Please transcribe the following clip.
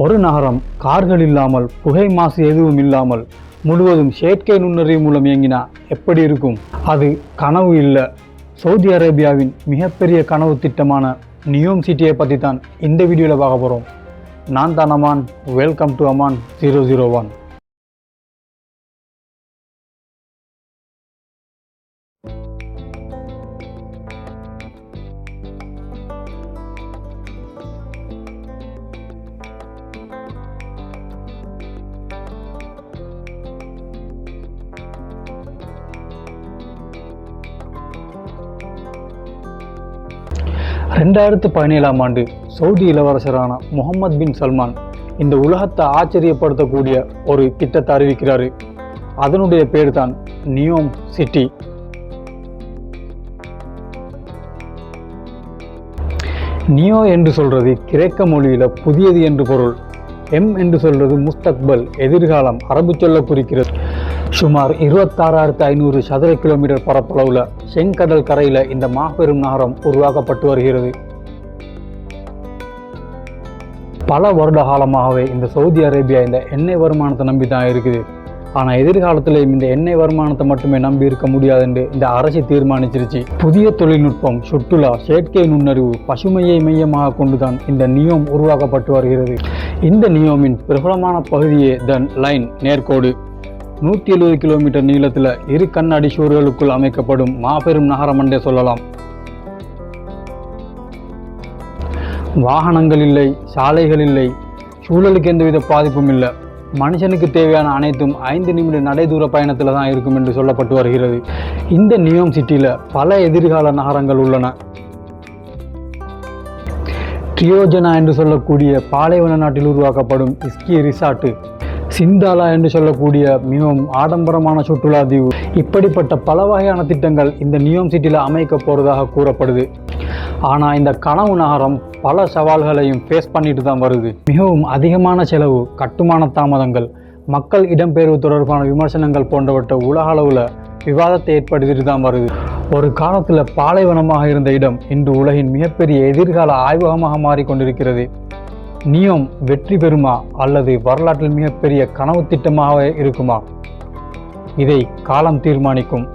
ஒரு நகரம் கார்கள் இல்லாமல், புகை மாசு எதுவும் இல்லாமல், முழுவதும் செயற்கை நுண்ணறிவு மூலம் இயங்கினா எப்படி இருக்கும்? அது கனவு இல்லை, சவுதி அரேபியாவின் மிகப்பெரிய கனவு திட்டமான நியோம் சிட்டியை பற்றி தான் இந்த வீடியோவில் பார்க்க போகிறோம். நான் தான் அமான். Welcome to Aman 001. ஆண்டு சவுதி இளவரசரான முகமது பின் சல்மான் இந்த உலகத்தை ஆச்சரியப்படுத்தக்கூடிய ஒரு திட்டத்தை அறிவிக்கிறாரு. அதனுடைய பேர் தான் நியோம் சிட்டி. நியோ என்று சொல்றது கிரேக்க மொழியில புதியது என்று பொருள். எம் என்று சொல்றது முஸ்தக்பல், எதிர்காலம், அரபு சொல்ல குறிக்கிறது. சுமார் 26,500 சதுர கிலோமீட்டர் பரப்பளவுல செங்கடல் கரையில இந்த மாபெரும் நகரம் உருவாக்கப்பட்டு வருகிறது. பல வருட காலமாகவே இந்த சவுதி அரேபியா இந்த எண்ணெய் வருமானத்தை நம்பி தான் இருக்குது. ஆனால் எதிர்காலத்திலேயும் இந்த எண்ணெய் வருமானத்தை மட்டுமே நம்பி இருக்க முடியாது என்று இந்த அரசு தீர்மானிச்சிருச்சு. புதிய தொழில்நுட்பம், சுற்றுலா, செயற்கை நுண்ணறிவு, பசுமையை மையமாக கொண்டுதான் இந்த நியோம் உருவாக்கப்பட்டு வருகிறது. இந்த நியோமின் பிரபலமான பகுதியே த லைன், நேர்கோடு. 170 கிலோமீட்டர் நீளத்தில் இரு கண்ணாடி சுவர்களுக்குள் அமைக்கப்படும் மாபெரும் நகரம் என்றே சொல்லலாம். வாகனங்கள் இல்லை, சாலைகள் இல்லை, சூழலுக்கு எந்தவித பாதிப்பும் இல்லை. மனுஷனுக்கு தேவையான அனைத்தும் 5 நிமிட நடைதூர பயணத்தில் தான் இருக்கும் என்று சொல்லப்பட்டு வருகிறது. இந்த நியோம் சிட்டியில் பல எதிர்கால நகரங்கள் உள்ளன. ட்ரியோஜனா என்று சொல்லக்கூடிய பாலைவன நாட்டில் உருவாக்கப்படும் ஸ்கீ ரிசார்ட்டு, சிந்தாலா என்று சொல்லக்கூடிய மிகவும் ஆடம்பரமான சுற்றுலா தீவு, இப்படிப்பட்ட பல வகையான திட்டங்கள் இந்த நியோம் சிட்டியில் அமைக்க போறதாக கூறப்படுது. ஆனால் இந்த கனவு நகரம் பல சவால்களையும் ஃபேஸ் பண்ணிட்டு தான் வருது. மிகவும் அதிகமான செலவு, கட்டுமான தாமதங்கள், மக்கள் இடம்பெயர்வு தொடர்பான விமர்சனங்கள் போன்றவற்றை உலக அளவில் விவாதத்தை ஏற்படுத்திட்டு தான் வருது. ஒரு காலத்தில் பாலைவனமாக இருந்த இடம் இன்று உலகின் மிகப்பெரிய எதிர்கால ஆய்வகமாக மாறிக்கொண்டிருக்கிறது. நியோம் வெற்றி பெறுமா அல்லது வரலாற்றில் மிகப்பெரிய கனவு திட்டமாக இருக்குமா? இதை காலம் தீர்மானிக்கும்.